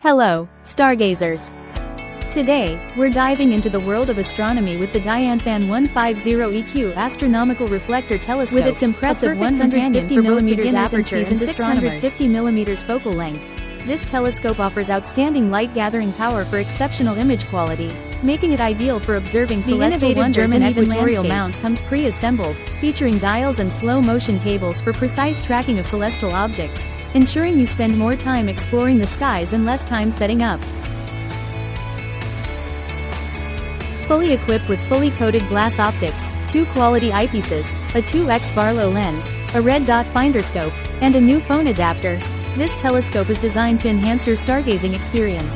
Hello, stargazers! Today, we're diving into the world of astronomy with the Dianfan 150EQ Astronomical Reflector Telescope, with its impressive 150mm aperture and 650mm focal length. This telescope offers outstanding light-gathering power for exceptional image quality, making it ideal for observing celestial wonders. The German Equatorial mount comes pre-assembled, featuring dials and slow-motion cables for precise tracking of celestial objects, ensuring you spend more time exploring the skies and less time setting up. Fully equipped with fully coated glass optics, 2 quality eyepieces, a 2x Barlow Lens, a red dot finder scope, and a new phone adapter, this telescope is designed to enhance your stargazing experience.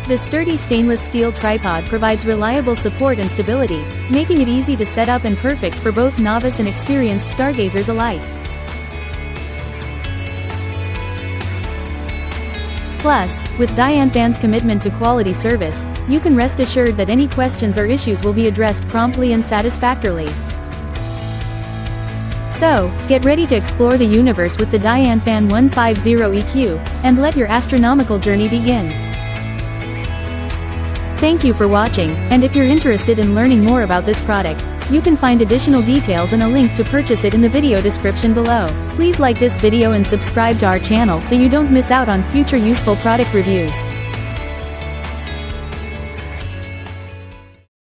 The sturdy stainless steel tripod provides reliable support and stability, making it easy to set up and perfect for both novice and experienced stargazers alike. Plus, with Dianfan's commitment to quality service, you can rest assured that any questions or issues will be addressed promptly and satisfactorily. So, get ready to explore the universe with the Dianfan 150EQ, and let your astronomical journey begin. Thank you for watching, and if you're interested in learning more about this product, you can find additional details and a link to purchase it in the video description below. Please like this video and subscribe to our channel so you don't miss out on future useful product reviews.